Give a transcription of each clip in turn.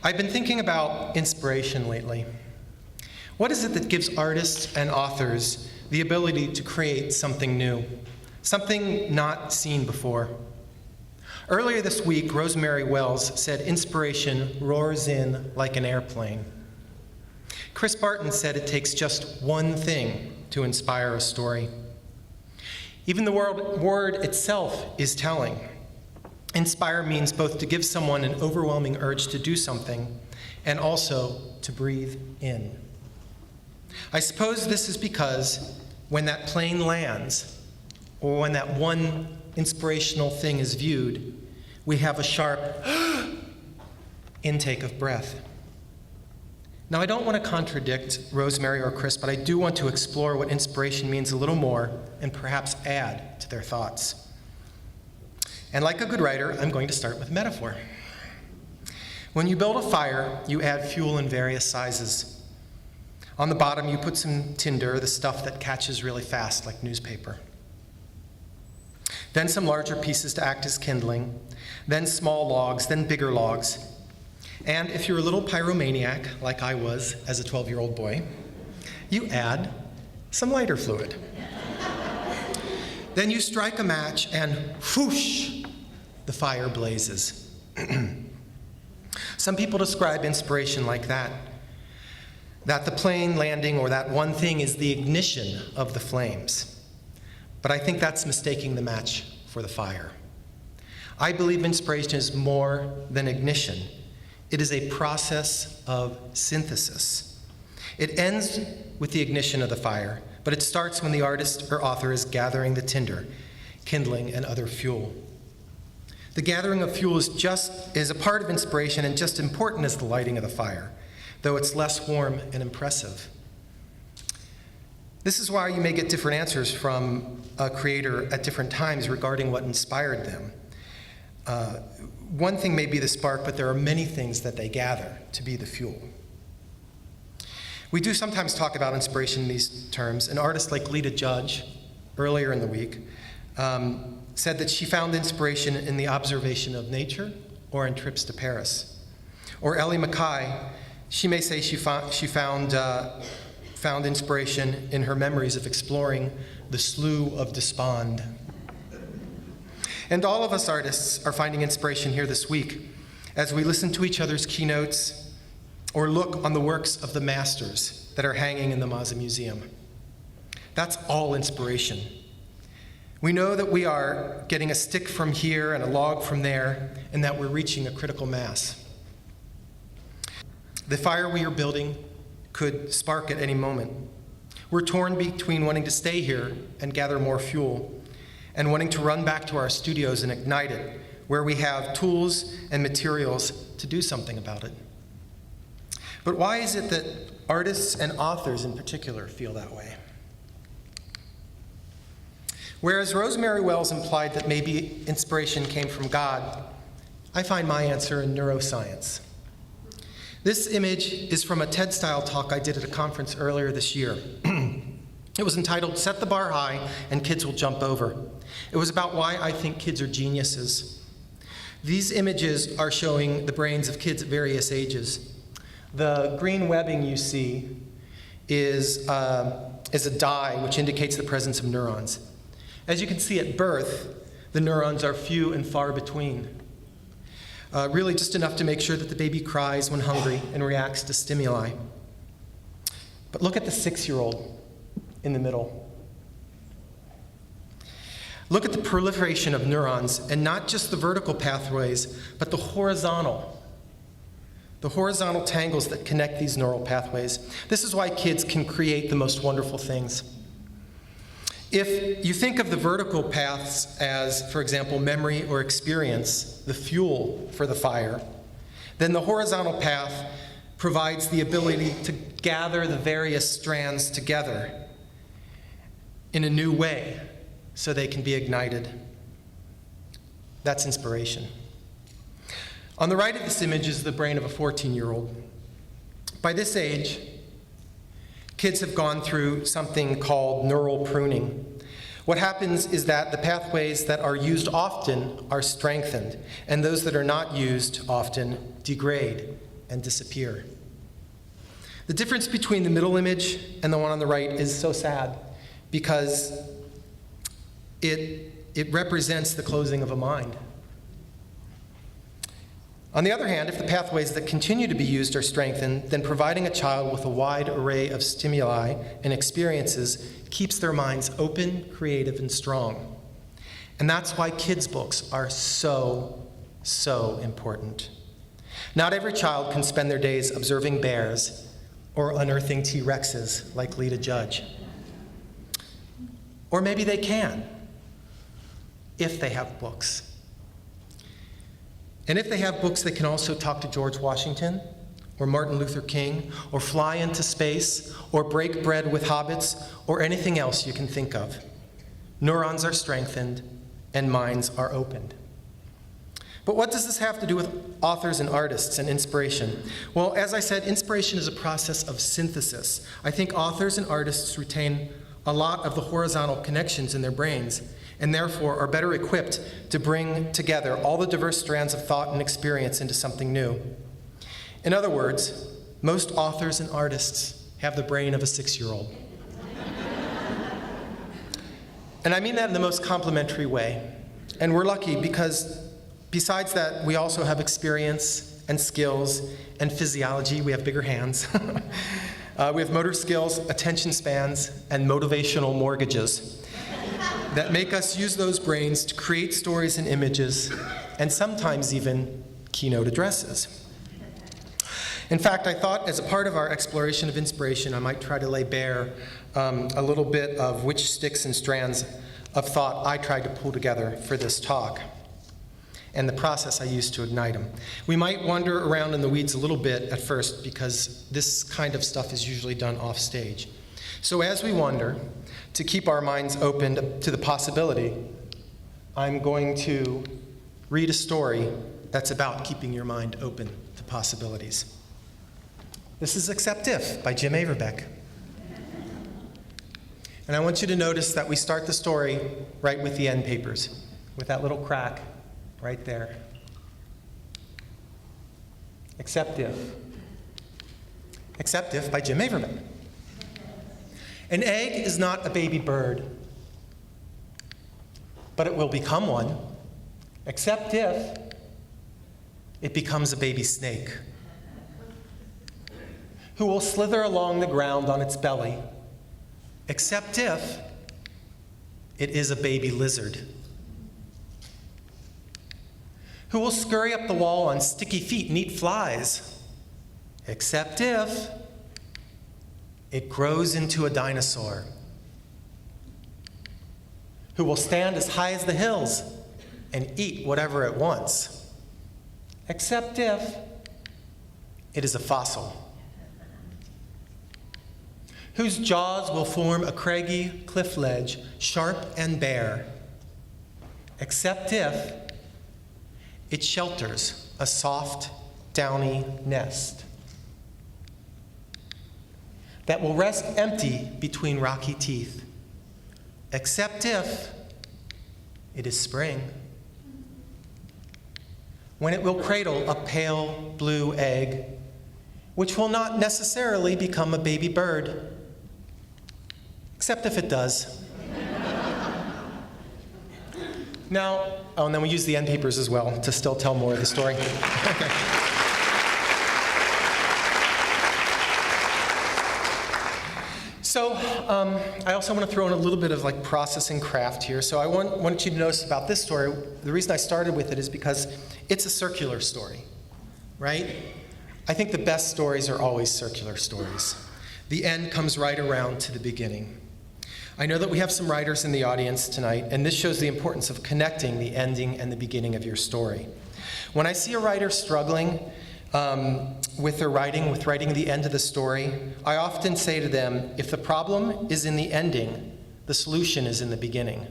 I've been thinking about inspiration lately. What is it that gives artists and authors the ability to create something new, something not seen before? Earlier this week, Rosemary Wells said inspiration roars in like an airplane. Chris Barton said it takes just one thing to inspire a story. Even the word itself is telling. Inspire means both to give someone an overwhelming urge to do something and also to breathe in. I suppose this is because when that plane lands, or when that one inspirational thing is viewed, we have a sharp intake of breath. Now, I don't want to contradict Rosemary or Chris, but I do want to explore what inspiration means a little more and perhaps add to their thoughts. And like a good writer, I'm going to start with metaphor. When you build a fire, you add fuel in various sizes. On the bottom, you put some tinder, the stuff that catches really fast, like newspaper. Then some larger pieces to act as kindling, then small logs, then bigger logs. And if you're a little pyromaniac, like I was as a 12-year-old boy, you add some lighter fluid. Then you strike a match and whoosh, the fire blazes. Some people describe inspiration like that the plane landing or that one thing is the ignition of the flames. But I think that's mistaking the match for the fire. I believe inspiration is more than ignition. It is a process of synthesis. It ends with the ignition of the fire, but it starts when the artist or author is gathering the tinder, kindling, and other fuel. The gathering of fuel is a part of inspiration and just important as the lighting of the fire, though it's less warm and impressive. This is why you may get different answers from a creator at different times regarding what inspired them. One thing may be the spark, but there are many things that they gather to be the fuel. We do sometimes talk about inspiration in these terms. An artist like Lita Judge, earlier in the week, said that she found inspiration in the observation of nature or in trips to Paris. Or Ellie Mackay, she may say she found inspiration in her memories of exploring the Slough of Despond. And all of us artists are finding inspiration here this week as we listen to each other's keynotes or look on the works of the masters that are hanging in the Mazza Museum. That's all inspiration. We know that we are getting a stick from here and a log from there, and that we're reaching a critical mass. The fire we are building could spark at any moment. We're torn between wanting to stay here and gather more fuel and wanting to run back to our studios and ignite it, where we have tools and materials to do something about it. But why is it that artists and authors in particular feel that way? Whereas Rosemary Wells implied that maybe inspiration came from God, I find my answer in neuroscience. This image is from a TED-style talk I did at a conference earlier this year. It was entitled, "Set the Bar High and Kids Will Jump Over." It was about why I think kids are geniuses. These images are showing the brains of kids at various ages. The green webbing you see is a dye which indicates the presence of neurons. As you can see at birth, the neurons are few and far between. Really just enough to make sure that the baby cries when hungry and reacts to stimuli. But look at the 6-year-old in the middle. Look at the proliferation of neurons, and not just the vertical pathways, but the horizontal tangles that connect these neural pathways. This is why kids can create the most wonderful things. If you think of the vertical paths as, for example, memory or experience, the fuel for the fire, then the horizontal path provides the ability to gather the various strands together in a new way so they can be ignited. That's inspiration. On the right of this image is the brain of a 14-year-old. By this age, kids have gone through something called neural pruning. What happens is that the pathways that are used often are strengthened, and those that are not used often degrade. and disappear. The difference between the middle image and the one on the right is so sad because it represents the closing of a mind. On the other hand, if the pathways that continue to be used are strengthened, then providing a child with a wide array of stimuli and experiences keeps their minds open, creative, and strong. And that's why kids' books are so important. Not every child can spend their days observing bears or unearthing T-Rexes like Lita Judge. Or maybe they can, if they have books. And if they have books, they can also talk to George Washington, or Martin Luther King, or fly into space, or break bread with hobbits, or anything else you can think of. Neurons are strengthened, and minds are opened. But what does this have to do with authors and artists and inspiration? Well, as I said, inspiration is a process of synthesis. I think authors and artists retain a lot of the horizontal connections in their brains, and therefore are better equipped to bring together all the diverse strands of thought and experience into something new. In other words, most authors and artists have the brain of a 6-year-old. And I mean that in the most complimentary way. And we're lucky because besides that, we also have experience and skills and physiology. We have bigger hands. We have motor skills, attention spans, and motivational mortgages that make us use those brains to create stories and images, and sometimes even keynote addresses. In fact, I thought as a part of our exploration of inspiration, I might try to lay bare a little bit of which sticks and strands of thought I tried to pull together for this talk, and the process I used to ignite them. We might wander around in the weeds a little bit at first because this kind of stuff is usually done off stage. So as we wander, to keep our minds open to the possibility, I'm going to read a story that's about keeping your mind open to possibilities. This is Except If by Jim Averbeck. And I want you to notice that we start the story right with the end papers, with that little crack right there. Except If. Except If by Jim Averbeck. An egg is not a baby bird, but it will become one, except if it becomes a baby snake, who will slither along the ground on its belly, except if it is a baby lizard, who will scurry up the wall on sticky feet and eat flies, except if it grows into a dinosaur, who will stand as high as the hills and eat whatever it wants, except if it is a fossil, whose jaws will form a craggy cliff ledge, sharp and bare, except if it shelters a soft, downy nest that will rest empty between rocky teeth, except if it is spring, when it will cradle a pale blue egg, which will not necessarily become a baby bird, except if it does. Now, oh, and then we use the end papers as well to still tell more of the story. Okay. So I also want to throw in a little bit of like processing craft here. So I want you to notice about this story. The reason I started with it is because it's a circular story, right? I think the best stories are always circular stories. The end comes right around to the beginning. I know that we have some writers in the audience tonight, and this shows the importance of connecting the ending and the beginning of your story. When I see a writer struggling with their writing, with writing the end of the story, I often say to them, if the problem is in the ending, the solution is in the beginning.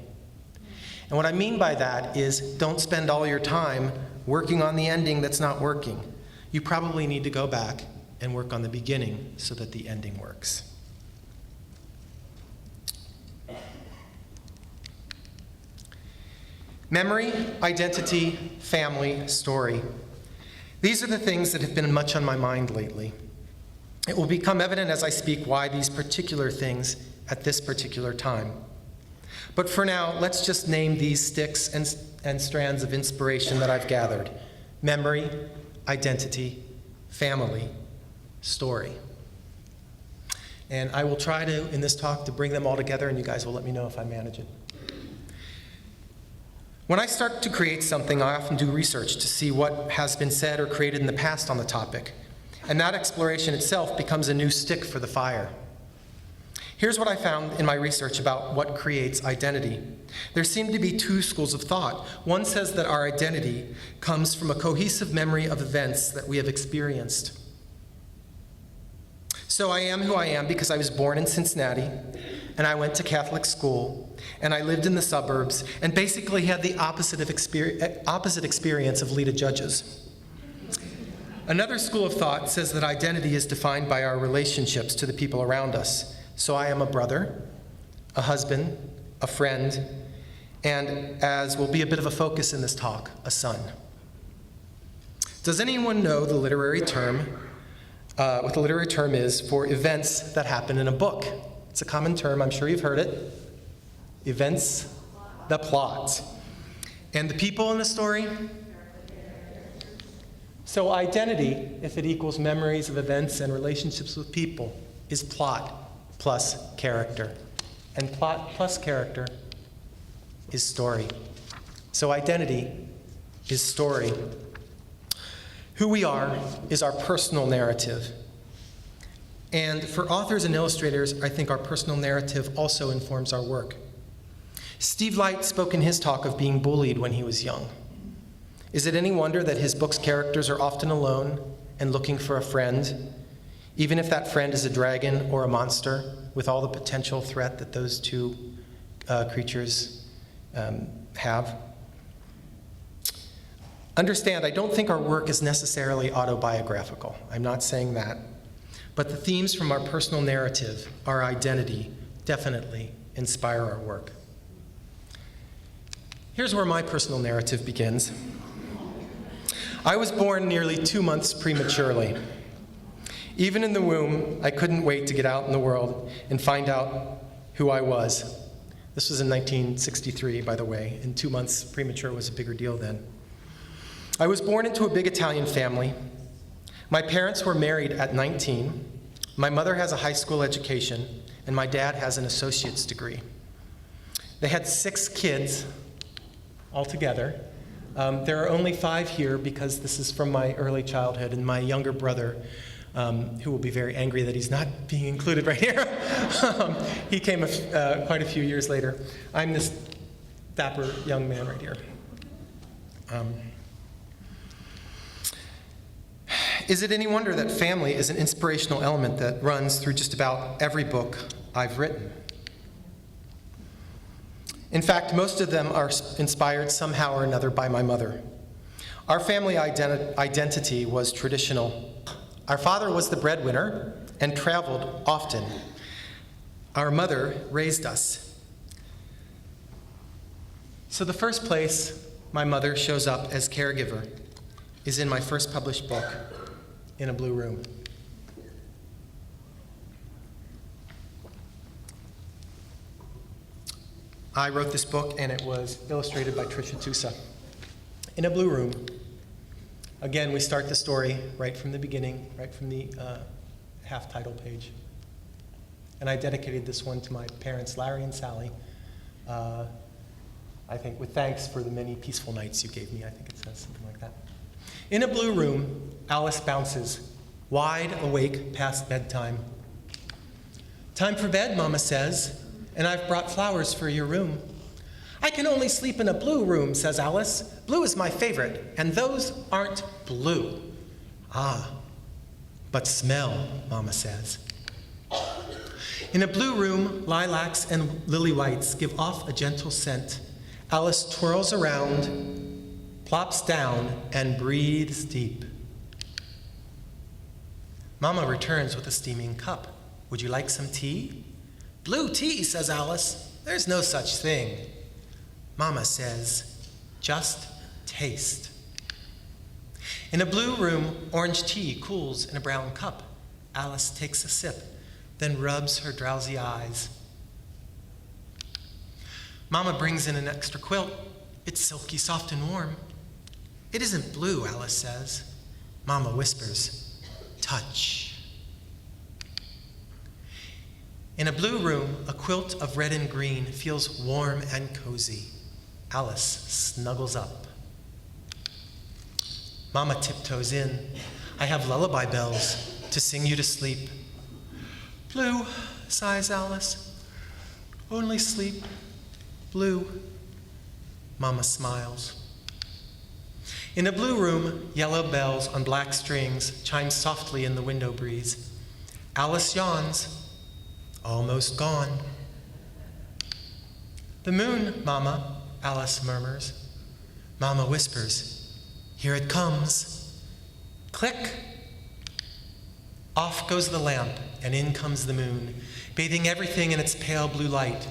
And what I mean by that is don't spend all your time working on the ending that's not working. You probably need to go back and work on the beginning so that the ending works. Memory, identity, family, story. These are the things that have been much on my mind lately. It will become evident as I speak why these particular things at this particular time. But for now, let's just name these sticks and strands of inspiration that I've gathered: memory, identity, family, story. And I will try to, in this talk, to bring them all together, and you guys will let me know if I manage it. When I start to create something, I often do research to see what has been said or created in the past on the topic. And that exploration itself becomes a new stick for the fire. Here's what I found in my research about what creates identity. There seem to be two schools of thought. One says that our identity comes from a cohesive memory of events that we have experienced. So I am who I am because I was born in Cincinnati, and I went to Catholic school, and I lived in the suburbs, and basically had the opposite experience of Lita Judge's. Another school of thought says that identity is defined by our relationships to the people around us. So I am a brother, a husband, a friend, and, as will be a bit of a focus in this talk, a son. Does anyone know the literary term, what the literary term is for events that happen in a book? It's a common term, I'm sure you've heard it. Events, the plot. And the people in the story? So identity, if it equals memories of events and relationships with people, is plot plus character. And plot plus character is story. So identity is story. Who we are is our personal narrative. And for authors and illustrators, I think our personal narrative also informs our work. Steve Light spoke in his talk of being bullied when he was young. Is it any wonder that his book's characters are often alone and looking for a friend, even if that friend is a dragon or a monster, with all the potential threat that those two creatures have? Understand, I don't think our work is necessarily autobiographical. I'm not saying that. But the themes from our personal narrative, our identity, definitely inspire our work. Here's where my personal narrative begins. I was born nearly 2 months prematurely. Even in the womb, I couldn't wait to get out in the world and find out who I was. This was in 1963, by the way, and 2 months premature was a bigger deal then. I was born into a big Italian family. My parents were married at 19. My mother has a high school education, and my dad has an associate's degree. They had 6 kids altogether. There are only 5 here because this is from my early childhood, and my younger brother, who will be very angry that he's not being included right here, he came quite a few years later. I'm this dapper young man right here. Is it any wonder that family is an inspirational element that runs through just about every book I've written? In fact, most of them are inspired somehow or another by my mother. Our family identity was traditional. Our father was the breadwinner and traveled often. Our mother raised us. So the first place my mother shows up as caregiver is in my first published book, In a Blue Room. I wrote this book, and it was illustrated by Trisha Tusa. In a Blue Room. Again, we start the story right from the beginning, right from the half-title page. And I dedicated this one to my parents, Larry and Sally, I think with thanks for the many peaceful nights you gave me. I think it says something like that. In a blue room, Alice bounces, wide awake past bedtime. Time for bed, Mama says, and I've brought flowers for your room. I can only sleep in a blue room, says Alice. Blue is my favorite, and those aren't blue. Ah, but smell, Mama says. In a blue room, lilacs and lily whites give off a gentle scent. Alice twirls around, plops down, and breathes deep. Mama returns with a steaming cup. Would you like some tea? Blue tea, says Alice. There's no such thing. Mama says, just taste. In a blue room, orange tea cools in a brown cup. Alice takes a sip, then rubs her drowsy eyes. Mama brings in an extra quilt. It's silky, soft, and warm. It isn't blue, Alice says. Mama whispers, touch. In a blue room, a quilt of red and green feels warm and cozy. Alice snuggles up. Mama tiptoes in. I have lullaby bells to sing you to sleep. Blue, sighs Alice. Only sleep. Blue. Mama smiles. In a blue room, yellow bells on black strings chime softly in the window breeze. Alice yawns. Almost gone. The moon, Mama, Alice murmurs. Mama whispers, here it comes. Click. Off goes the lamp, and in comes the moon, bathing everything in its pale blue light.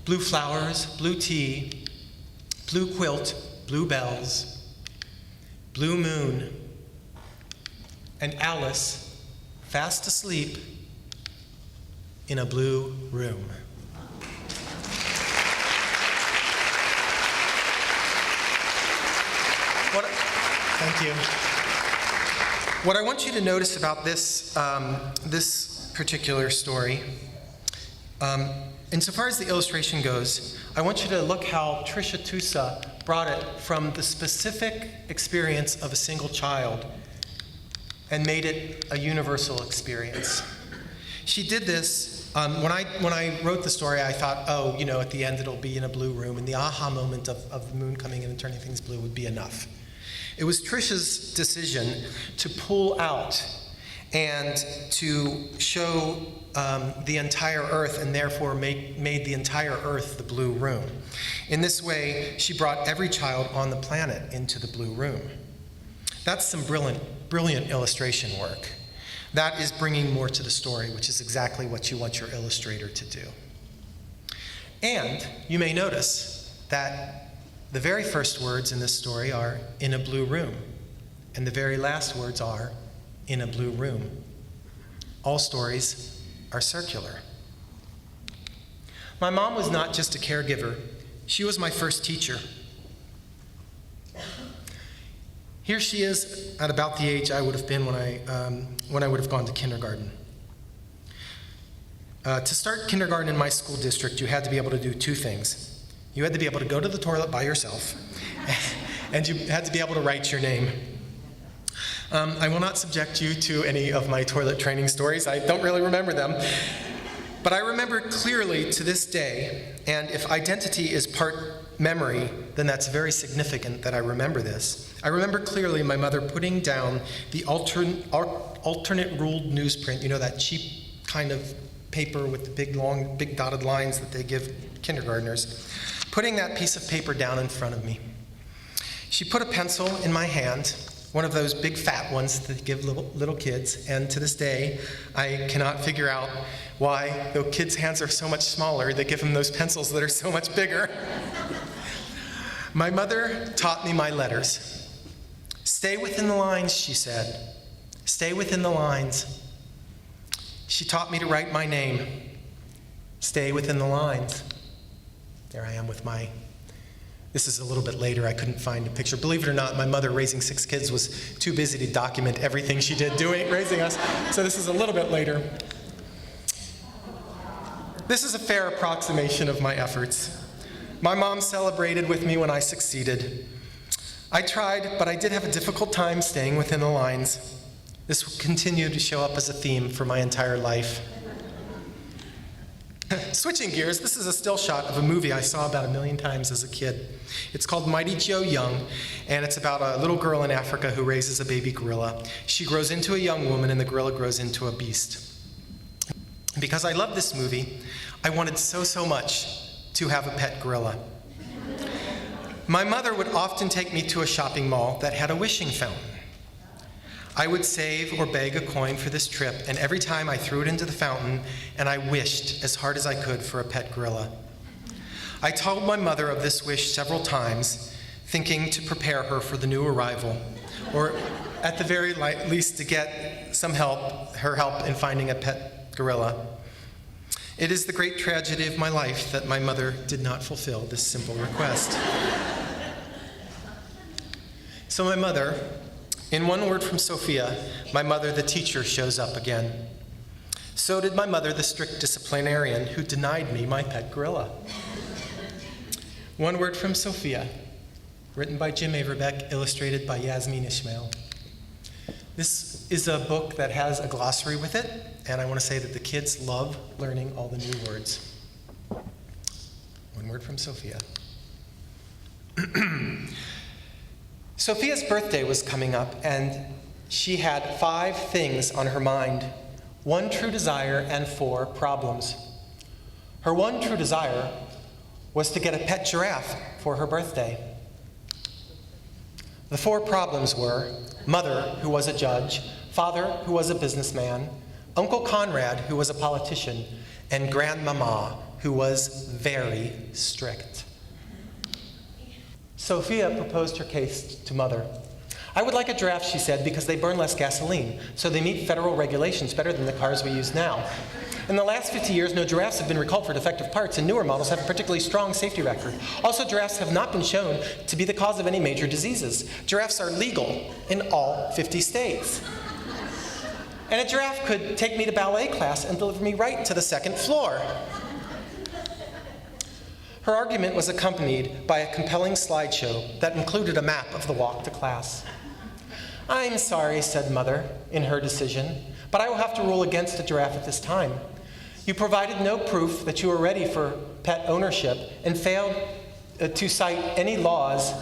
Blue flowers, blue tea, blue quilt, blue bells, blue moon, and Alice, fast asleep, in a blue room. Thank you. What I want you to notice about this, this particular story, insofar as the illustration goes, I want you to look how Tricia Tusa brought it from the specific experience of a single child and made it a universal experience. She did this. When I wrote the story, I thought, oh, you know, at the end it'll be in a blue room, and the aha moment of the moon coming in and turning things blue would be enough. It was Tricia's decision to pull out and to show the entire Earth, and therefore made the entire Earth the blue room. In this way, she brought every child on the planet into the blue room. That's some brilliant illustration work. That is bringing more to the story, which is exactly what you want your illustrator to do. And you may notice that the very first words in this story are in a blue room, and the very last words are in a blue room. All stories are circular. My mom was not just a caregiver, she was my first teacher. Here she is at about the age I would have been when I would have gone to kindergarten. To start kindergarten in my school district, you had to be able to do two things. You had to be able to go to the toilet by yourself, and you had to be able to write your name. I will not subject you to any of my toilet training stories. I don't really remember them. But I remember clearly to this day, and if identity is part memory, then that's very significant that I remember this. I remember clearly my mother putting down the alternate ruled newsprint, you know, that cheap kind of paper with the big dotted lines that they give kindergartners, putting that piece of paper down in front of me. She put a pencil in my hand, one of those big fat ones that they give little kids, and to this day, I cannot figure out why, though kids' hands are so much smaller, they give them those pencils that are so much bigger. My mother taught me my letters. Stay within the lines, she said. Stay within the lines. She taught me to write my name. Stay within the lines. There I am with my, this is a little bit later, I couldn't find a picture. Believe it or not, my mother raising 6 kids was too busy to document everything she did raising us, so this is a little bit later. This is a fair approximation of my efforts. My mom celebrated with me when I succeeded. I tried, but I did have a difficult time staying within the lines. This will continue to show up as a theme for my entire life. Switching gears, this is a still shot of a movie I saw about 1 million times as a kid. It's called Mighty Joe Young, and it's about a little girl in Africa who raises a baby gorilla. She grows into a young woman, and the gorilla grows into a beast. Because I love this movie, I wanted so much to have a pet gorilla. My mother would often take me to a shopping mall that had a wishing fountain. I would save or beg a coin for this trip, and every time I threw it into the fountain, and I wished as hard as I could for a pet gorilla. I told my mother of this wish several times, thinking to prepare her for the new arrival, or at the very least to get her help in finding a pet gorilla. It is the great tragedy of my life that my mother did not fulfill this simple request. So my mother, in one word from Sophia, my mother, the teacher, shows up again. So did my mother, the strict disciplinarian, who denied me my pet gorilla. One word from Sophia, written by Jim Averbeck, illustrated by Yasmin Ishmael. This is a book that has a glossary with it, and I want to say that the kids love learning all the new words. One word from Sophia. Sophia's birthday was coming up, and she had 5 things on her mind: 1 true desire and 4 problems. Her 1 true desire was to get a pet giraffe for her birthday. The 4 problems were mother, who was a judge, father, who was a businessman, Uncle Conrad, who was a politician, and Grandmama, who was very strict. Sophia proposed her case to mother. I would like a giraffe, she said, because they burn less gasoline, so they meet federal regulations better than the cars we use now. In the last 50 years, no giraffes have been recalled for defective parts, and newer models have a particularly strong safety record. Also, giraffes have not been shown to be the cause of any major diseases. Giraffes are legal in all 50 states. And a giraffe could take me to ballet class and deliver me right to the 2nd floor. Her argument was accompanied by a compelling slideshow that included a map of the walk to class. I'm sorry, said Mother, in her decision, but I will have to rule against a giraffe at this time. You provided no proof that you were ready for pet ownership and failed to cite any laws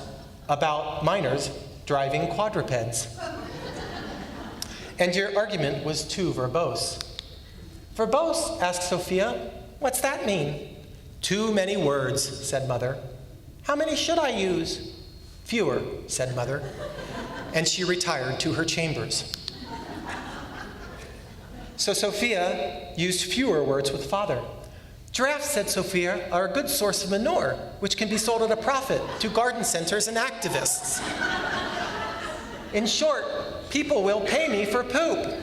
about minors driving quadrupeds. And your argument was too verbose. Verbose? Asked Sophia. What's that mean? Too many words, said Mother. How many should I use? Fewer, said Mother. And she retired to her chambers. So Sophia used fewer words with Father. Giraffes, said Sophia, are a good source of manure, which can be sold at a profit to garden centers and activists. In short, people will pay me for poop.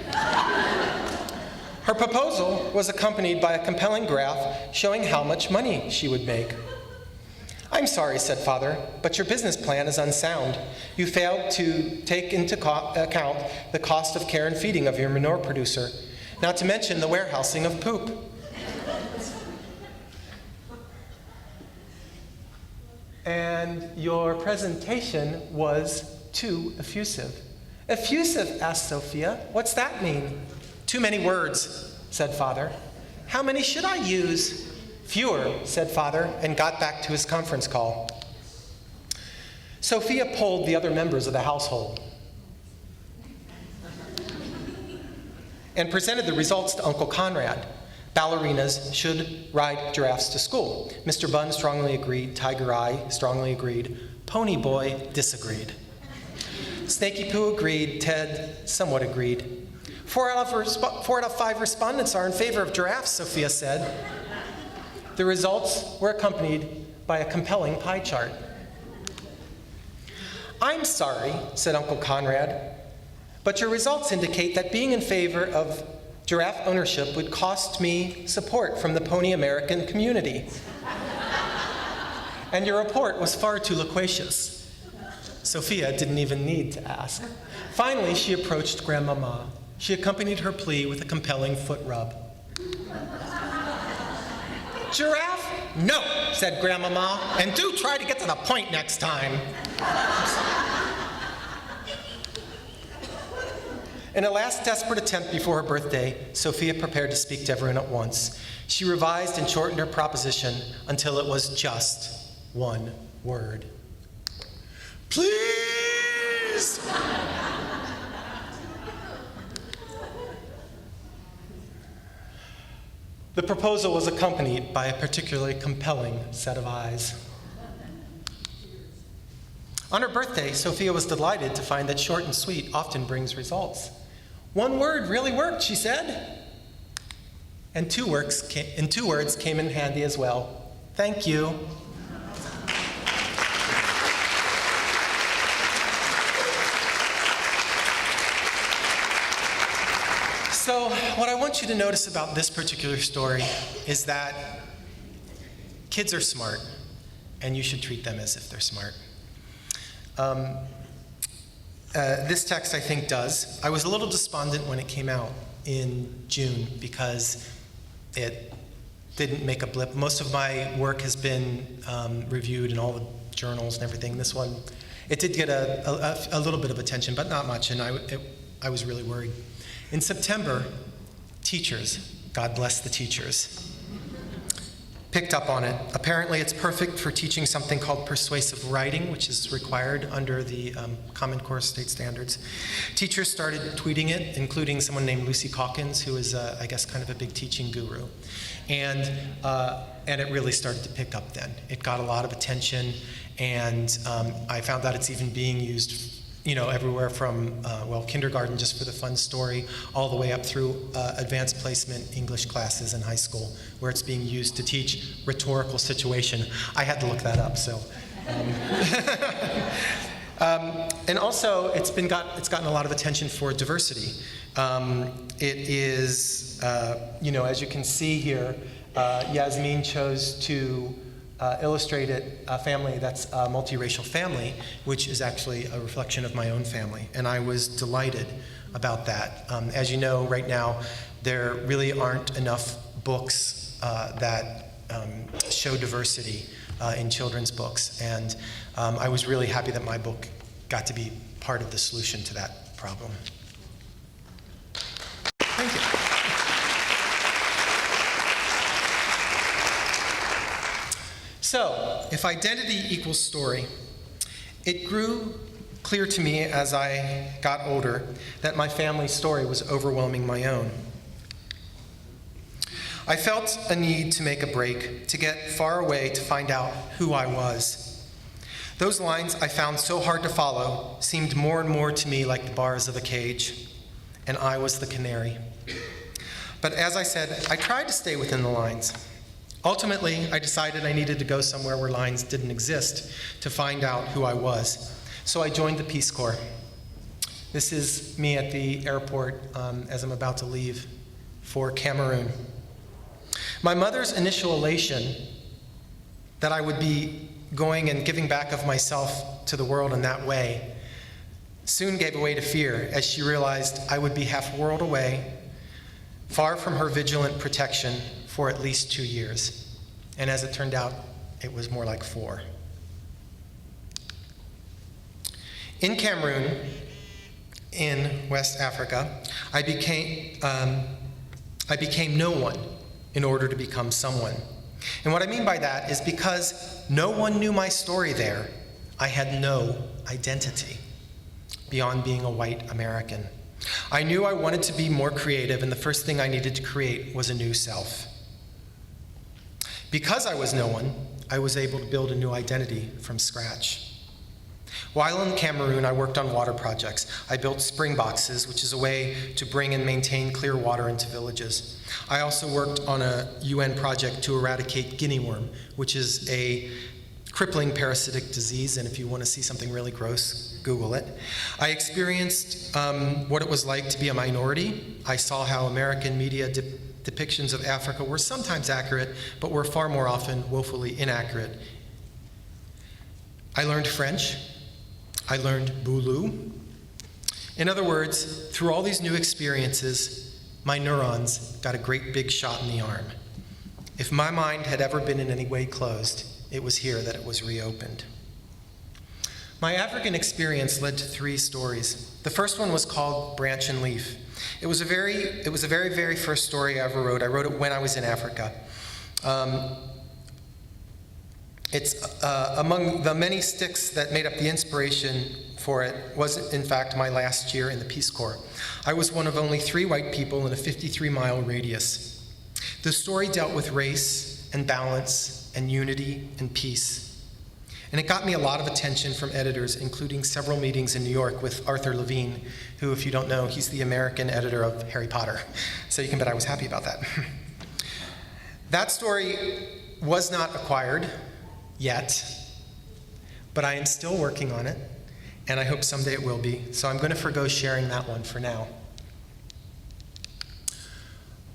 Her proposal was accompanied by a compelling graph showing how much money she would make. I'm sorry, said Father, but your business plan is unsound. You failed to take into account the cost of care and feeding of your manure producer, not to mention the warehousing of poop. And your presentation was too effusive. Effusive, asked Sophia. What's that mean? Too many words, said Father. How many should I use? Fewer, said Father, and got back to his conference call. Sophia polled the other members of the household and presented the results to Uncle Conrad. Ballerinas should ride giraffes to school. Mr. Bunn strongly agreed. Tiger Eye strongly agreed. Pony Boy disagreed. Snaky Poo agreed. Ted somewhat agreed. 4 out of 5 respondents are in favor of giraffes, Sophia said. The results were accompanied by a compelling pie chart. I'm sorry, said Uncle Conrad, but your results indicate that being in favor of giraffe ownership would cost me support from the Pony American community. And your report was far too loquacious. Sophia didn't even need to ask. Finally, she approached Grandmama. She accompanied her plea with a compelling foot rub. Giraffe? No, said Grandmama, and do try to get to the point next time. In a last desperate attempt before her birthday, Sophia prepared to speak to everyone at once. She revised and shortened her proposition until it was just 1 word. Please! The proposal was accompanied by a particularly compelling set of eyes. On her birthday, Sophia was delighted to find that short and sweet often brings results. 1 word really worked, she said. And 2 words came in handy as well. Thank you. So what I want you to notice about this particular story is that kids are smart, and you should treat them as if they're smart. This text, I think, does. I was a little despondent when it came out in June because it didn't make a blip. Most of my work has been reviewed in all the journals and everything. This one, it did get a little bit of attention, but not much, and I was really worried. In September, teachers, God bless the teachers, picked up on it. Apparently, it's perfect for teaching something called persuasive writing, which is required under the Common Core state standards. Teachers started tweeting it, including someone named Lucy Calkins, who is, I guess, kind of a big teaching guru. And it really started to pick up then. It got a lot of attention, and I found out it's even being used everywhere from, kindergarten just for the fun story, all the way up through advanced placement English classes in high school, where it's being used to teach rhetorical situation. I had to look that up, so. And also, it's gotten a lot of attention for diversity. It is, as you can see here, Yasmin chose to illustrate it, a family that's a multiracial family, which is actually a reflection of my own family. And I was delighted about that. As you know, right now, there really aren't enough books that show diversity in children's books. And I was really happy that my book got to be part of the solution to that problem. Thank you. So, if identity equals story, it grew clear to me as I got older that my family's story was overwhelming my own. I felt a need to make a break, to get far away to find out who I was. Those lines I found so hard to follow seemed more and more to me like the bars of a cage, and I was the canary. But as I said, I tried to stay within the lines. Ultimately, I decided I needed to go somewhere where lines didn't exist to find out who I was. So I joined the Peace Corps. This is me at the airport as I'm about to leave for Cameroon. My mother's initial elation that I would be going and giving back of myself to the world in that way soon gave way to fear as she realized I would be half a world away, far from her vigilant protection for at least 2 years. And as it turned out, it was more like 4. In Cameroon, in West Africa, I became no one in order to become someone. And what I mean by that is because no one knew my story there, I had no identity beyond being a white American. I knew I wanted to be more creative, and the first thing I needed to create was a new self. Because I was no one, I was able to build a new identity from scratch. While in Cameroon, I worked on water projects. I built spring boxes, which is a way to bring and maintain clear water into villages. I also worked on a UN project to eradicate guinea worm, which is a crippling parasitic disease, and if you want to see something really gross, Google it. I experienced what it was like to be a minority. I saw how American media depictions of Africa were sometimes accurate, but were far more often woefully inaccurate. I learned French. I learned Boulou. In other words, through all these new experiences, my neurons got a great big shot in the arm. If my mind had ever been in any way closed, it was here that it was reopened. My African experience led to 3 stories. The first one was called Branch and Leaf. It was a very, very first story I ever wrote. I wrote it when I was in Africa. It's among the many sticks that made up the inspiration for it was, in fact, my last year in the Peace Corps. I was one of only 3 white people in a 53-mile radius. The story dealt with race and balance and unity and peace. And it got me a lot of attention from editors, including several meetings in New York with Arthur Levine, who, if you don't know, he's the American editor of Harry Potter. So you can bet I was happy about that. That story was not acquired yet, but I am still working on it, and I hope someday it will be. So I'm going to forgo sharing that one for now.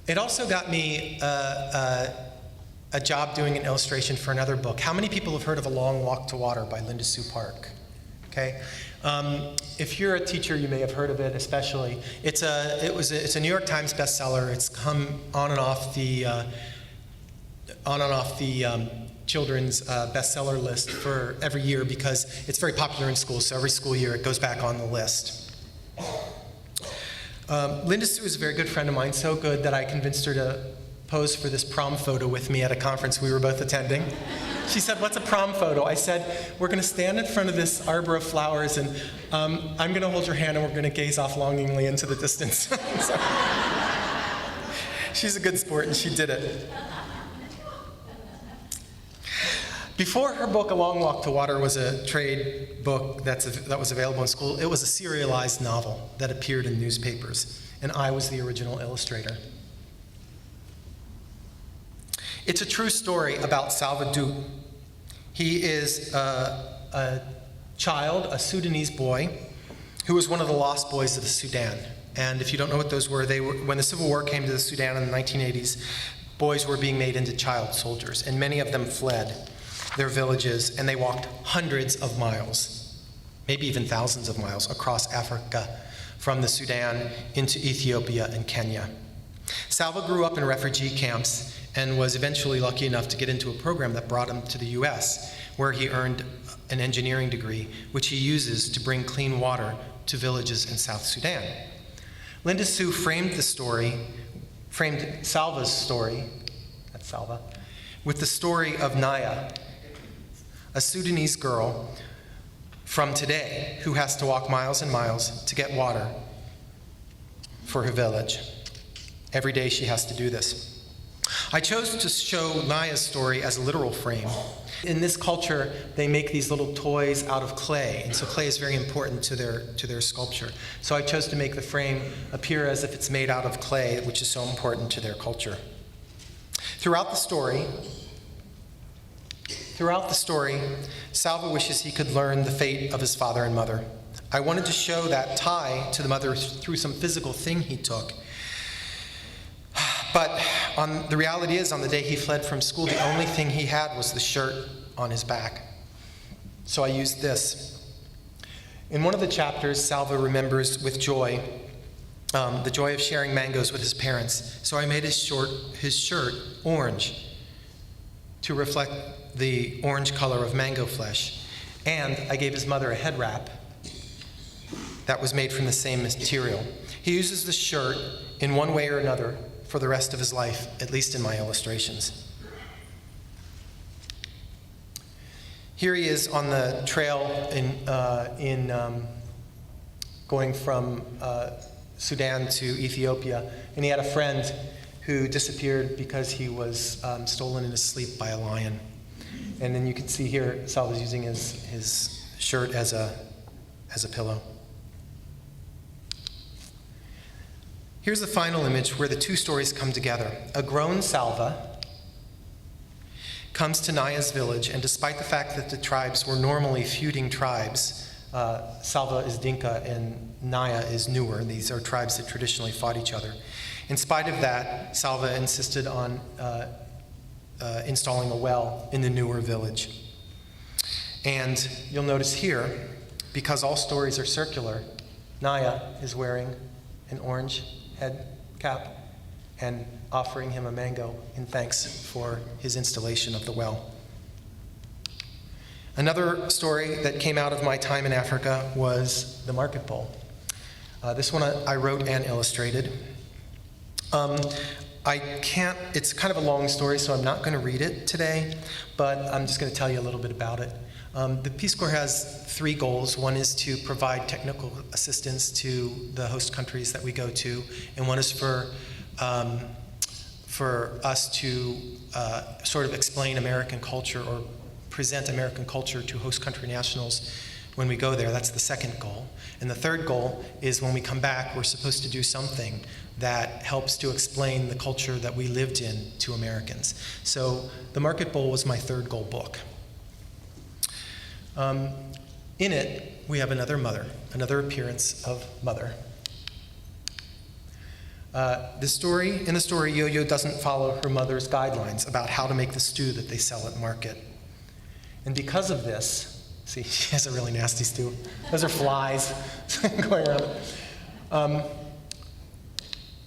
It also got me a job doing an illustration for another book. How many people have heard of A Long Walk to Water by Linda Sue Park? Okay. If you're a teacher, you may have heard of it, especially. It's a New York Times bestseller. It's come on and off the children's bestseller list for every year because it's very popular in schools. So every school year, it goes back on the list. Linda Sue is a very good friend of mine, so good that I convinced her to pose for this prom photo with me at a conference we were both attending. She said, "What's a prom photo?" I said, "We're going to stand in front of this arbor of flowers, and I'm going to hold your hand, and we're going to gaze off longingly into the distance." So, she's a good sport, and she did it. Before her book, A Long Walk to Water, was a trade book that was available in school, it was a serialized novel that appeared in newspapers, and I was the original illustrator. It's a true story about Salva Dut. He is a child, a Sudanese boy, who was one of the lost boys of the Sudan. And if you don't know what those were, when the Civil War came to the Sudan in the 1980s, boys were being made into child soldiers, and many of them fled their villages, and they walked hundreds of miles, maybe even thousands of miles, across Africa from the Sudan into Ethiopia and Kenya. Salva grew up in refugee camps and was eventually lucky enough to get into a program that brought him to the US, where he earned an engineering degree, which he uses to bring clean water to villages in South Sudan. Linda Sue framed Salva's story, that's Salva, with the story of Naya, a Sudanese girl from today who has to walk miles and miles to get water for her village. Every day she has to do this. I chose to show Naya's story as a literal frame. In this culture, they make these little toys out of clay, and so clay is very important to their sculpture. So I chose to make the frame appear as if it's made out of clay, which is so important to their culture. Throughout the story, Salva wishes he could learn the fate of his father and mother. I wanted to show that tie to the mother through some physical thing he took. But the reality is, on the day he fled from school, the only thing he had was the shirt on his back. So I used this. In one of the chapters, Salva remembers with joy the joy of sharing mangoes with his parents. So I made his shirt orange to reflect the orange color of mango flesh. And I gave his mother a head wrap that was made from the same material. He uses the shirt in one way or another for the rest of his life, at least in my illustrations. Here he is on the trail going from Sudan to Ethiopia, and he had a friend who disappeared because he was stolen in his sleep by a lion. And then you can see here, Salva's using his shirt as a pillow. Here's the final image where the two stories come together. A grown Salva comes to Naya's village, and despite the fact that the tribes were normally feuding tribes, Salva is Dinka and Naya is Nuer. These are tribes that traditionally fought each other. In spite of that, Salva insisted on installing a well in the Nuer village. And you'll notice here, because all stories are circular, Naya is wearing an orange head cap and offering him a mango in thanks for his installation of the well. Another story that came out of my time in Africa was the market bowl. This one I wrote and illustrated. It's kind of a long story, so I'm not going to read it today, but I'm just going to tell you a little bit about it. The Peace Corps has 3 goals. One is to provide technical assistance to the host countries that we go to, and one is for us to sort of explain American culture or present American culture to host country nationals when we go there. That's the second goal. And the third goal is when we come back, we're supposed to do something that helps to explain the culture that we lived in to Americans. So the Market Bowl was my third goal book. In it, we have another mother, another appearance of mother. In the story, Yo-Yo doesn't follow her mother's guidelines about how to make the stew that they sell at market. And because of this, see, she has a really nasty stew. Those are flies going around.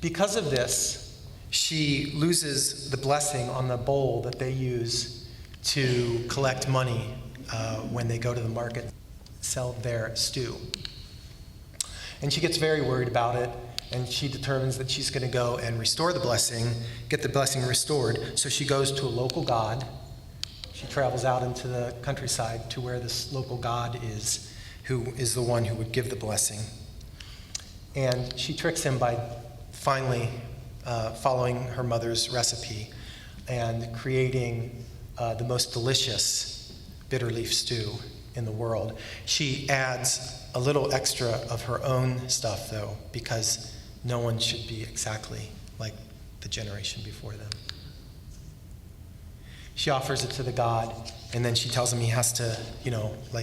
Because of this, she loses the blessing on the bowl that they use to collect money when they go to the market, sell their stew. And she gets very worried about it, and she determines that she's going to go and restore the blessing, get the blessing restored. So she goes to a local god. She travels out into the countryside to where this local god is, who is the one who would give the blessing. And she tricks him by finally following her mother's recipe and creating the most delicious bitter leaf stew in the world. She adds a little extra of her own stuff, though, because no one should be exactly like the generation before them. She offers it to the god, and then she tells him he has to,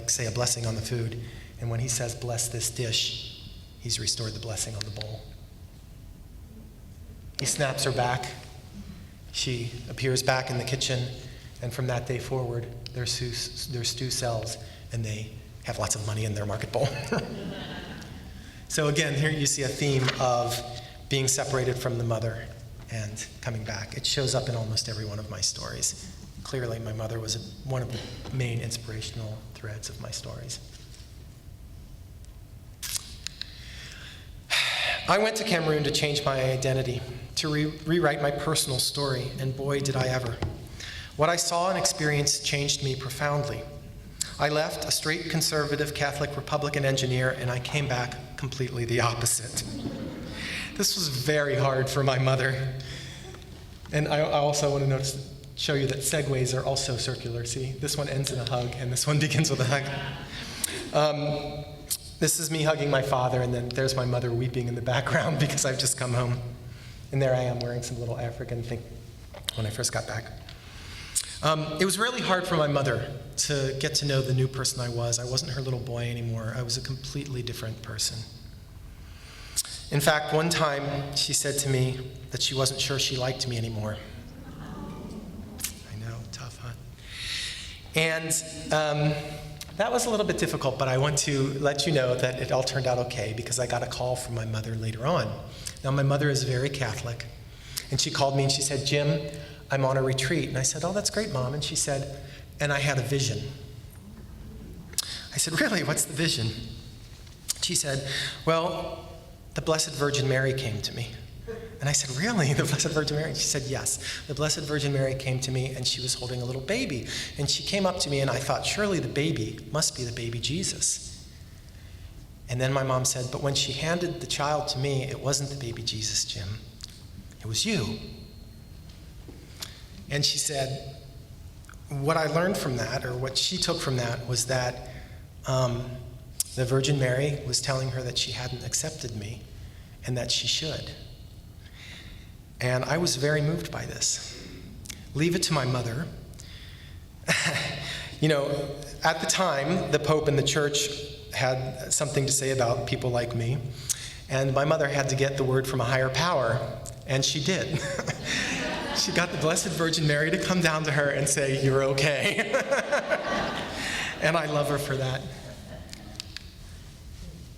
say a blessing on the food. And when he says, "Bless this dish," he's restored the blessing on the bowl. He snaps her back. She appears back in the kitchen, and from that day forward, their stew sells, and they have lots of money in their market bowl. So again, here you see a theme of being separated from the mother and coming back. It shows up in almost every one of my stories. Clearly, my mother was one of the main inspirational threads of my stories. I went to Cameroon to change my identity, to rewrite my personal story, and boy, did I ever. What I saw and experienced changed me profoundly. I left a straight conservative Catholic Republican engineer, and I came back completely the opposite. This was very hard for my mother. And I also want to show you that segues are also circular. See, this one ends in a hug, and this one begins with a hug. This is me hugging my father, and then there's my mother weeping in the background because I've just come home. And there I am wearing some little African thing when I first got back. It was really hard for my mother to get to know the new person I was. I wasn't her little boy anymore. I was a completely different person. In fact, one time she said to me that she wasn't sure she liked me anymore. I know, tough, huh? And that was a little bit difficult, but I want to let you know that it all turned out okay because I got a call from my mother later on. Now, my mother is very Catholic, and she called me and she said, "Jim, I'm on a retreat." And I said, "Oh, that's great, Mom." And she said, "And I had a vision." I said, "Really? What's the vision?" She said, "Well, the Blessed Virgin Mary came to me." And I said, "Really? The Blessed Virgin Mary?" And she said, "Yes. The Blessed Virgin Mary came to me, and she was holding a little baby. And she came up to me, and I thought, surely the baby must be the baby Jesus." And then my mom said, "But when she handed the child to me, it wasn't the baby Jesus, Jim. It was you." And she said, what I learned from that, or what she took from that, was that the Virgin Mary was telling her that she hadn't accepted me and that she should. And I was very moved by this. Leave it to my mother. At the time, the Pope and the Church had something to say about people like me, and my mother had to get the word from a higher power, and she did. She got the Blessed Virgin Mary to come down to her and say, "You're okay." And I love her for that.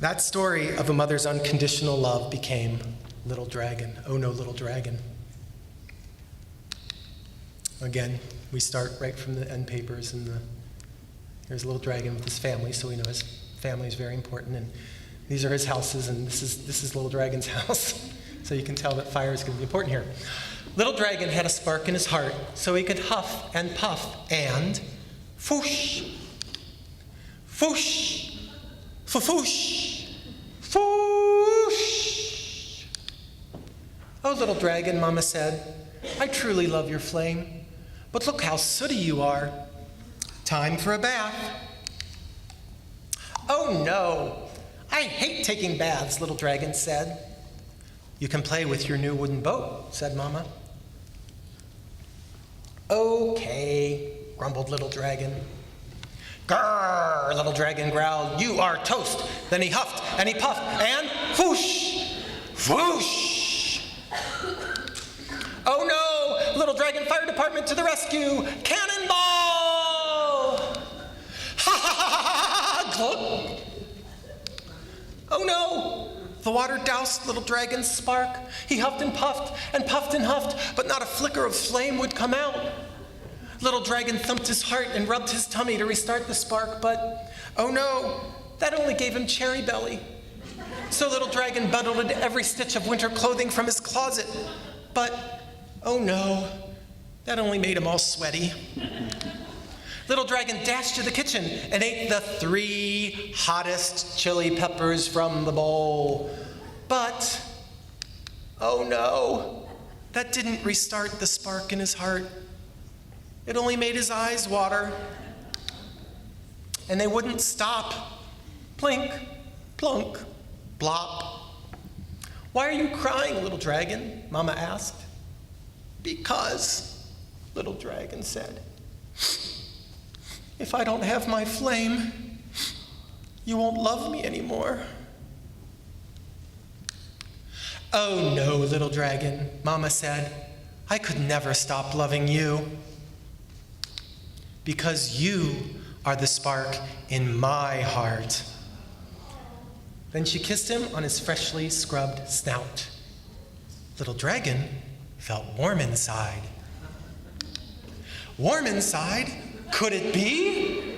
That story of a mother's unconditional love became Little Dragon. Oh no, Little Dragon. Again, we start right from the end papers, and here's Little Dragon with his family, so we know his family is very important, and these are his houses, and this is Little Dragon's house. So you can tell that fire is going to be important here. Little Dragon had a spark in his heart, so he could huff and puff and foosh, foosh, foosh, foosh. "Oh, Little Dragon," Mama said, "I truly love your flame, but look how sooty you are. Time for a bath." "Oh no, I hate taking baths," Little Dragon said. "You can play with your new wooden boat," said Mama. "Okay," grumbled Little Dragon. "Grrr," Little Dragon growled, "you are toast." Then he huffed and he puffed and whoosh, whoosh, Dragon Fire Department to the rescue! Cannonball! Ha ha ha ha ha! Glug! Oh no! The water doused Little Dragon's spark. He huffed and puffed and huffed, but not a flicker of flame would come out. Little Dragon thumped his heart and rubbed his tummy to restart the spark, but oh no, that only gave him cherry belly. So Little Dragon bundled into every stitch of winter clothing from his closet, but oh no, that only made him all sweaty. Little Dragon dashed to the kitchen and ate the 3 hottest chili peppers from the bowl. But, oh no, that didn't restart the spark in his heart. It only made his eyes water. And they wouldn't stop. Plink, plunk, blop. Why are you crying, Little Dragon? Mama asked. Because, Little Dragon said, if I don't have my flame, you won't love me anymore. Oh no, Little Dragon, Mama said, I could never stop loving you. Because you are the spark in my heart. Then she kissed him on his freshly scrubbed snout. Little Dragon felt warm inside. Warm inside? Could it be?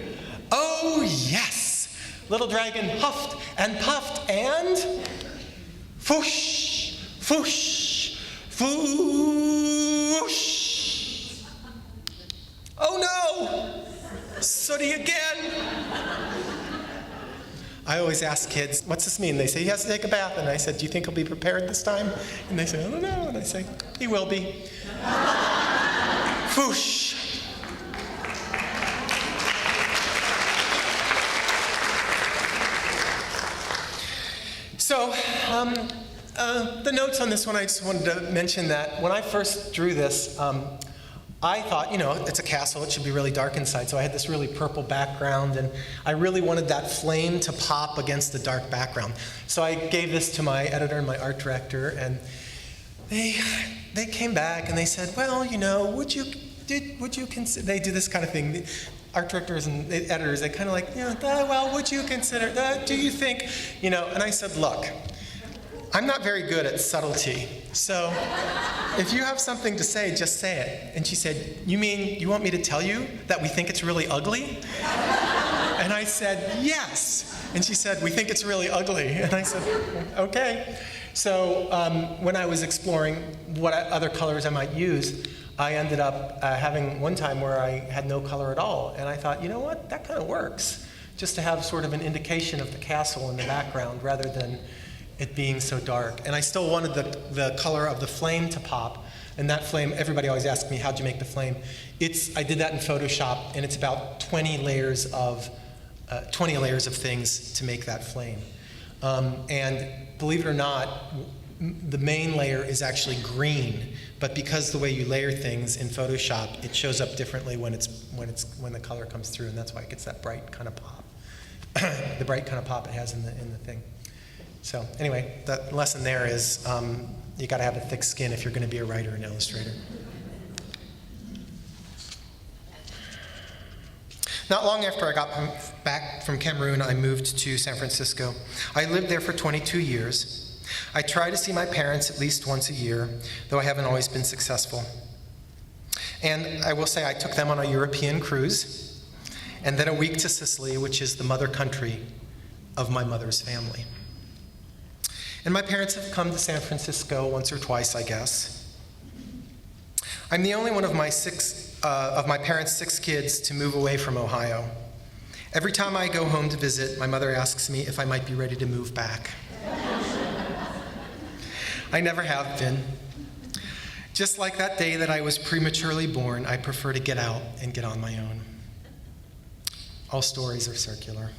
Oh, yes! Little Dragon huffed and puffed and foosh, foosh, foosh. Oh no! Sooty again! I always ask kids, what's this mean? They say, he has to take a bath. And I said, do you think he'll be prepared this time? And they say, I don't know. And I say, he will be. Foosh. So, the notes on this one, I just wanted to mention that when I first drew this, I thought, it's a castle, it should be really dark inside, so I had this really purple background, and I really wanted that flame to pop against the dark background. So I gave this to my editor and my art director, and they came back and they said, well, would you consider, they do this kind of thing. Art directors and editors, they kind of like, well, would you consider, do you think, and I said, look, I'm not very good at subtlety, so if you have something to say, just say it. And she said, you mean you want me to tell you that we think it's really ugly? And I said, yes. And she said, we think it's really ugly. And I said, okay. So when I was exploring what other colors I might use, I ended up having one time where I had no color at all. And I thought, you know what, that kind of works. Just to have sort of an indication of the castle in the background rather than it being so dark. And I still wanted the color of the flame to pop. And that flame, everybody always asks me, how'd you make the flame? I did that in Photoshop, and it's about 20 layers of things to make that flame. And believe it or not, the main layer is actually green, but because the way you layer things in Photoshop, it shows up differently when the color comes through, and that's why it gets that bright kind of pop. The bright kind of pop it has in the thing. So anyway, the lesson there is you got to have a thick skin if you're going to be a writer and illustrator. Not long after I got back from Cameroon, I moved to San Francisco. I lived there for 22 years. I try to see my parents at least once a year, though I haven't always been successful. And I will say I took them on a European cruise, and then a week to Sicily, which is the mother country of my mother's family. And my parents have come to San Francisco once or twice, I guess. I'm the only one of my parents' 6 kids to move away from Ohio. Every time I go home to visit, my mother asks me if I might be ready to move back. I never have been. Just like that day that I was prematurely born, I prefer to get out and get on my own. All stories are circular.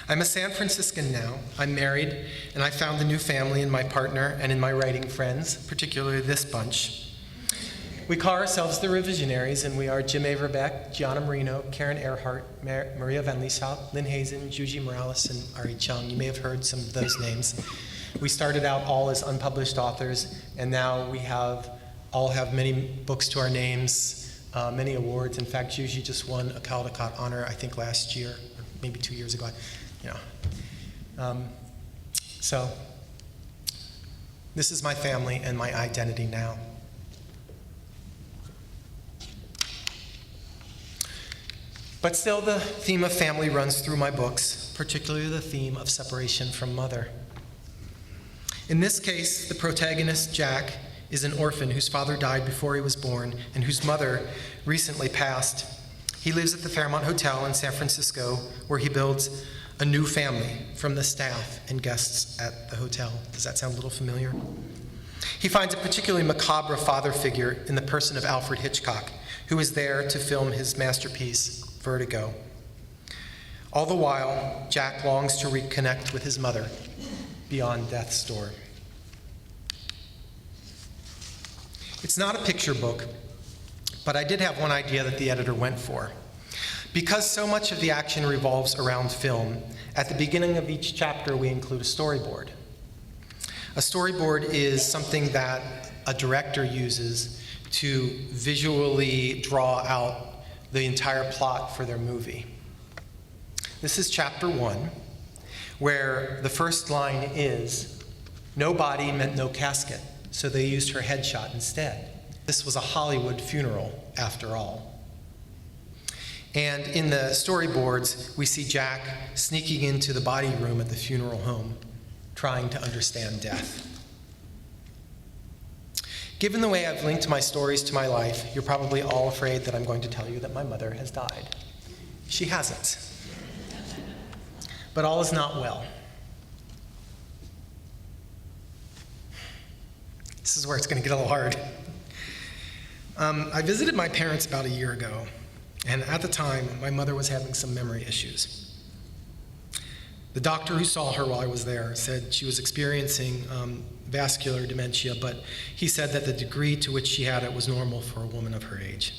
I'm a San Franciscan now. I'm married, and I found a new family in my partner and in my writing friends, particularly this bunch. We call ourselves the Revisionaries, and we are Jim Averbeck, Gianna Marino, Karen Earhart, Maria Van Lieshout, Lynn Hazen, Juji Morales, and Ari Chung. You may have heard some of those names. We started out all as unpublished authors, and now we have all have many books to our names, many awards. In fact, Juji just won a Caldecott honor, I think last year, or maybe 2 years ago. So this is my family and my identity now. But still, the theme of family runs through my books, particularly the theme of separation from mother. In this case, the protagonist, Jack, is an orphan whose father died before he was born and whose mother recently passed. He lives at the Fairmont Hotel in San Francisco, where he builds a new family from the staff and guests at the hotel. Does that sound a little familiar? He finds a particularly macabre father figure in the person of Alfred Hitchcock, who is there to film his masterpiece, Vertigo. All the while, Jack longs to reconnect with his mother beyond death's door. It's not a picture book, but I did have one idea that the editor went for. Because so much of the action revolves around film, at the beginning of each chapter we include a storyboard. A storyboard is something that a director uses to visually draw out the entire plot for their movie. This is chapter 1, where the first line is, "No body meant no casket, so they used her headshot instead." This was a Hollywood funeral, after all. And in the storyboards, we see Jack sneaking into the body room at the funeral home, trying to understand death. Given the way I've linked my stories to my life, you're probably all afraid that I'm going to tell you that my mother has died. She hasn't. But all is not well. This is where it's going to get a little hard. I visited my parents about a year ago, and at the time, my mother was having some memory issues. The doctor who saw her while I was there said she was experiencing vascular dementia, but he said that the degree to which she had it was normal for a woman of her age.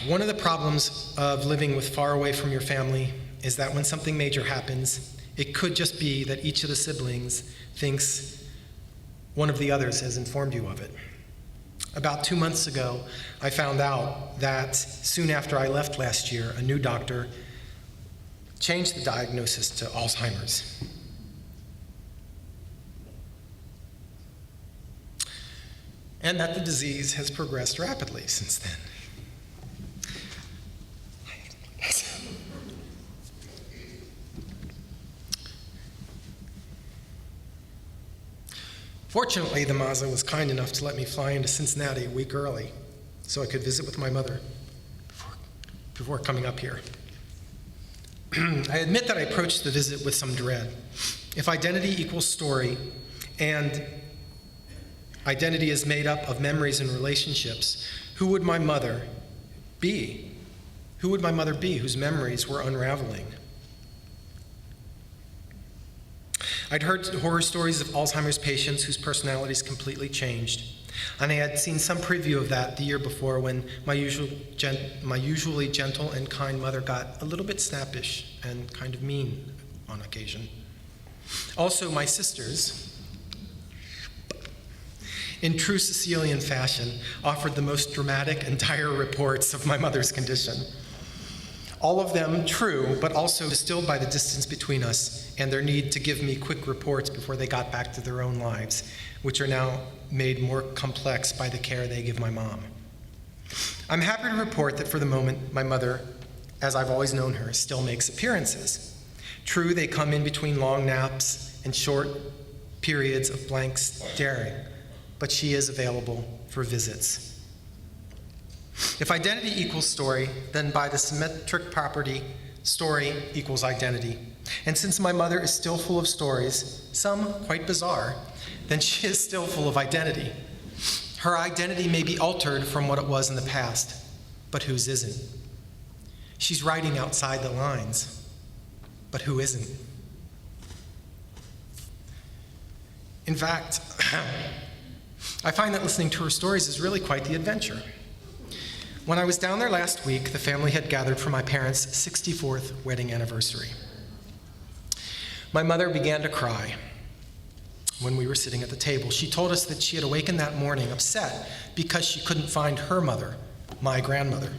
One of the problems of living with far away from your family is that when something major happens, it could just be that each of the siblings thinks one of the others has informed you of it. About 2 months ago, I found out that soon after I left last year, a new doctor changed the diagnosis to Alzheimer's. And that the disease has progressed rapidly since then. Fortunately, the Mazza was kind enough to let me fly into Cincinnati a week early so I could visit with my mother before coming up here. I admit that I approached the visit with some dread. If identity equals story, and identity is made up of memories and relationships, who would my mother be? Who would my mother be whose memories were unraveling? I'd heard horror stories of Alzheimer's patients whose personalities completely changed, and I had seen some preview of that the year before when my usually gentle and kind mother got a little bit snappish and kind of mean on occasion. Also, my sisters, in true Sicilian fashion, offered the most dramatic and dire reports of my mother's condition. All of them true, but also distilled by the distance between us and their need to give me quick reports before they got back to their own lives, which are now made more complex by the care they give my mom. I'm happy to report that for the moment, my mother, as I've always known her, still makes appearances. True, they come in between long naps and short periods of blank staring, but she is available for visits. If identity equals story, then by the symmetric property, story equals identity. And since my mother is still full of stories, some quite bizarre, then she is still full of identity. Her identity may be altered from what it was in the past, but whose isn't? She's writing outside the lines, but who isn't? In fact, I find that listening to her stories is really quite the adventure. When I was down there last week, the family had gathered for my parents' 64th wedding anniversary. My mother began to cry. when we were sitting at the table. She told us that she had awakened that morning upset because she couldn't find her mother, my grandmother.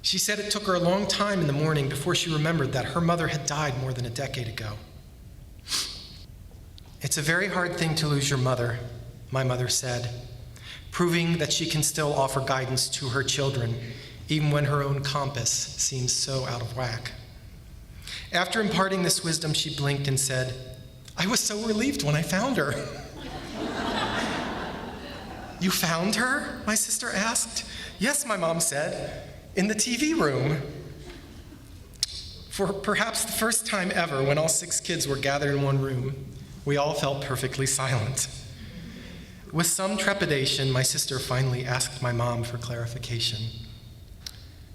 She said it took her a long time in the morning before she remembered that her mother had died more than a decade ago. It's a very hard thing to lose your mother, my mother said, proving that she can still offer guidance to her children, even when her own compass seems so out of whack. After imparting this wisdom, she blinked and said, "I was so relieved when I found her." "You found her?" my sister asked. "Yes," my mom said, "in the TV room." For perhaps the first time ever, when all 6 kids were gathered in one room, we all felt perfectly silent. With some trepidation, my sister finally asked my mom for clarification.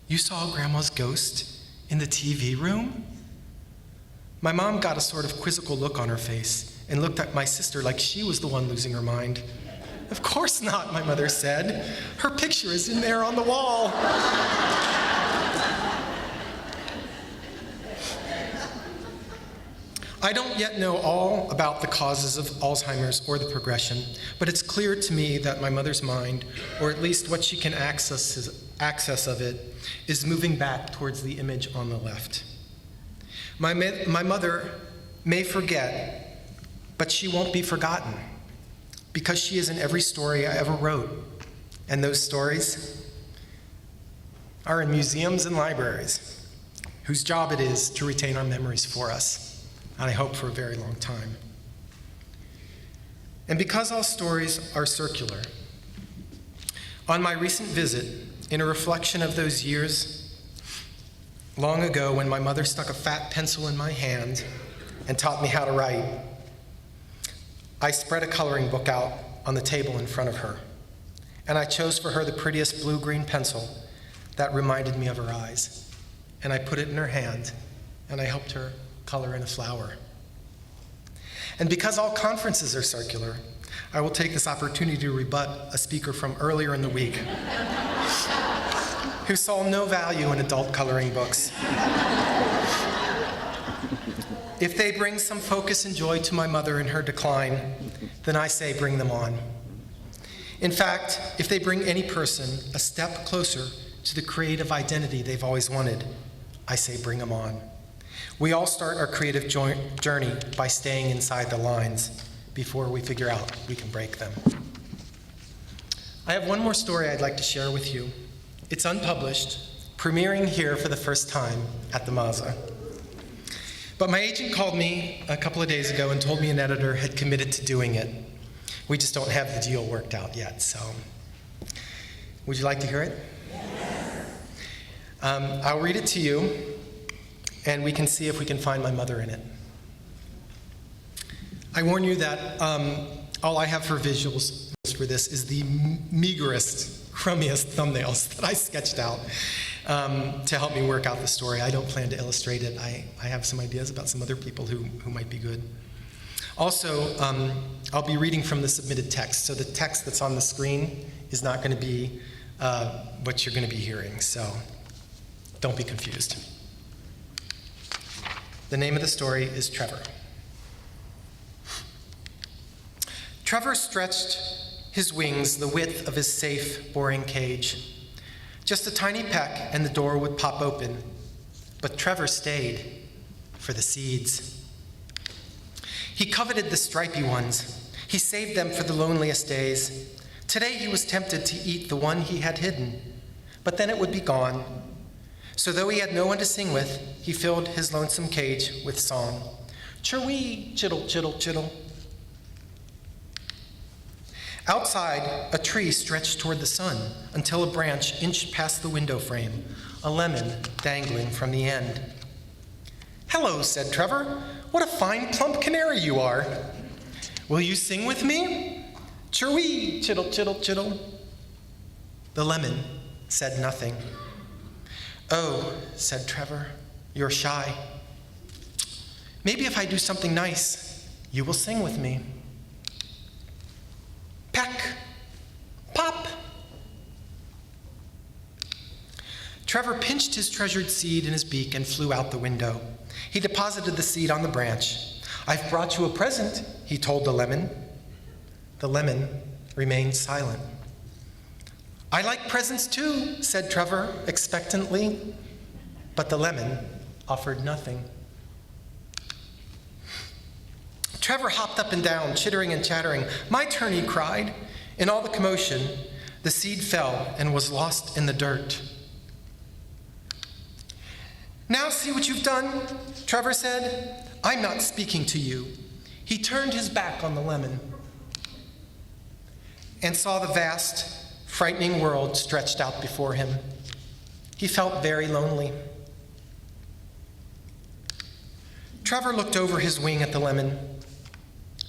"You saw Grandma's ghost in the TV room?" My mom got a sort of quizzical look on her face and looked at my sister like she was the one losing her mind. "Of course not," my mother said. "Her picture is in there on the wall." I don't yet know all about the causes of Alzheimer's or the progression, but it's clear to me that my mother's mind, or at least what she can access of it, is moving back towards the image on the left. My mother may forget, but she won't be forgotten, because she is in every story I ever wrote, and those stories are in museums and libraries, whose job it is to retain our memories for us, and I hope for a very long time. And because all stories are circular, on my recent visit, in a reflection of those years long ago when my mother stuck a fat pencil in my hand and taught me how to write, I spread a coloring book out on the table in front of her, and I chose for her the prettiest blue-green pencil that reminded me of her eyes, and I put it in her hand, and I helped her color in a flower. And because all conferences are circular, I will take this opportunity to rebut a speaker from earlier in the week who saw no value in adult coloring books. If they bring some focus and joy to my mother in her decline, then I say bring them on. In fact, if they bring any person a step closer to the creative identity they've always wanted, I say bring them on. We all start our creative journey by staying inside the lines before we figure out we can break them. I have one more story I'd like to share with you. It's unpublished, premiering here for the first time at the Mazza. But my agent called me a couple of days ago and told me an editor had committed to doing it. We just don't have the deal worked out yet, so. Would you like to hear it? Yes. I'll read it to you, and we can see if we can find my mother in it. I warn you that all I have for visuals for this is the meagerest, crummiest thumbnails that I sketched out to help me work out the story. I don't plan to illustrate it. I have some ideas about some other people who might be good. Also, I'll be reading from the submitted text, so the text that's on the screen is not going to be what you're going to be hearing, so don't be confused. The name of the story is Trevor. Trevor stretched his wings the width of his safe, boring cage. Just a tiny peck and the door would pop open, but Trevor stayed for the seeds. He coveted the stripy ones. He saved them for the loneliest days. Today he was tempted to eat the one he had hidden, but then it would be gone. So though he had no one to sing with, he filled his lonesome cage with song. Chirwee, chittle, chittle, chittle. Outside, a tree stretched toward the sun until a branch inched past the window frame, a lemon dangling from the end. "Hello," said Trevor. "What a fine plump canary you are. Will you sing with me? Chirwee, chittle, chittle, chittle." The lemon said nothing. "Oh," said Trevor, "you're shy. Maybe if I do something nice, you will sing with me." Peck, pop. Trevor pinched his treasured seed in his beak and flew out the window. He deposited the seed on the branch. "I've brought you a present," he told the lemon. The lemon remained silent. "I like presents too," said Trevor expectantly, but the lemon offered nothing. Trevor hopped up and down, chittering and chattering. "My turn," he cried. In all the commotion, the seed fell and was lost in the dirt. "Now see what you've done," Trevor said. "I'm not speaking to you." He turned his back on the lemon and saw the vast, frightening world stretched out before him. He felt very lonely. Trevor looked over his wing at the lemon.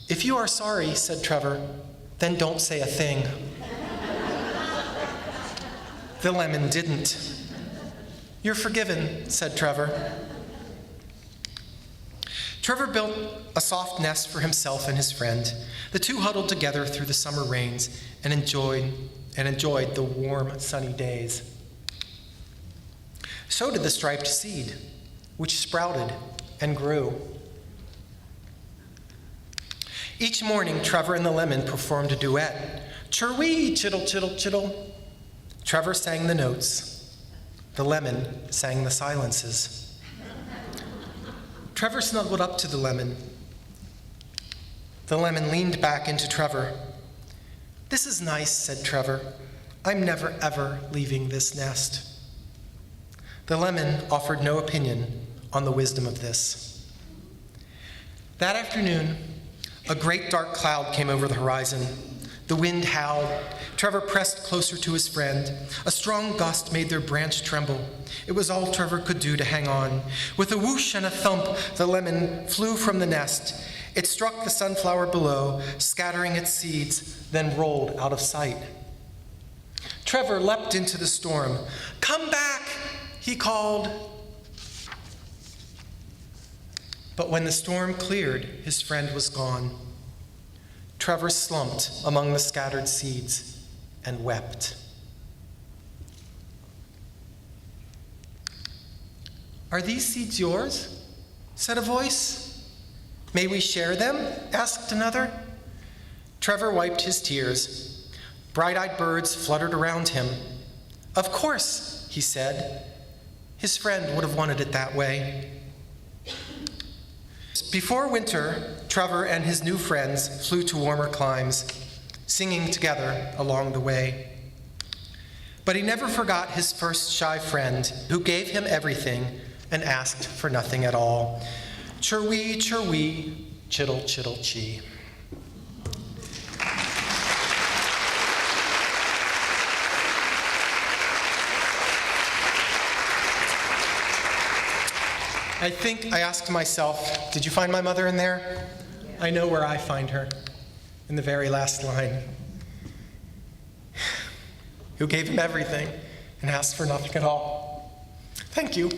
"If you are sorry," said Trevor, "then don't say a thing." The lemon didn't. "You're forgiven," said Trevor. Trevor built a soft nest for himself and his friend. The two huddled together through the summer rains and enjoyed the warm, sunny days. So did the striped seed, which sprouted and grew. Each morning, Trevor and the lemon performed a duet. "Chirwee, chittle, chittle, chittle." Trevor sang the notes. The lemon sang the silences. Trevor snuggled up to the lemon. The lemon leaned back into Trevor. "This is nice," said Trevor. "I'm never, ever leaving this nest." The lemon offered no opinion on the wisdom of this. That afternoon, a great dark cloud came over the horizon. The wind howled. Trevor pressed closer to his friend. A strong gust made their branch tremble. It was all Trevor could do to hang on. With a whoosh and a thump, the lemon flew from the nest. It struck the sunflower below, scattering its seeds, then rolled out of sight. Trevor leapt into the storm. "Come back," he called. But when the storm cleared, his friend was gone. Trevor slumped among the scattered seeds and wept. "Are these seeds yours?" said a voice. "May we share them?" asked another. Trevor wiped his tears. Bright-eyed birds fluttered around him. "Of course," he said. His friend would have wanted it that way. Before winter, Trevor and his new friends flew to warmer climes, singing together along the way. But he never forgot his first shy friend, who gave him everything and asked for nothing at all. Chirwee, chirwee, chittle, chittle, chee. I think I asked myself, did you find my mother in there? Yeah. I know where I find her, in the very last line. Who gave him everything and asked for nothing at all. Thank you.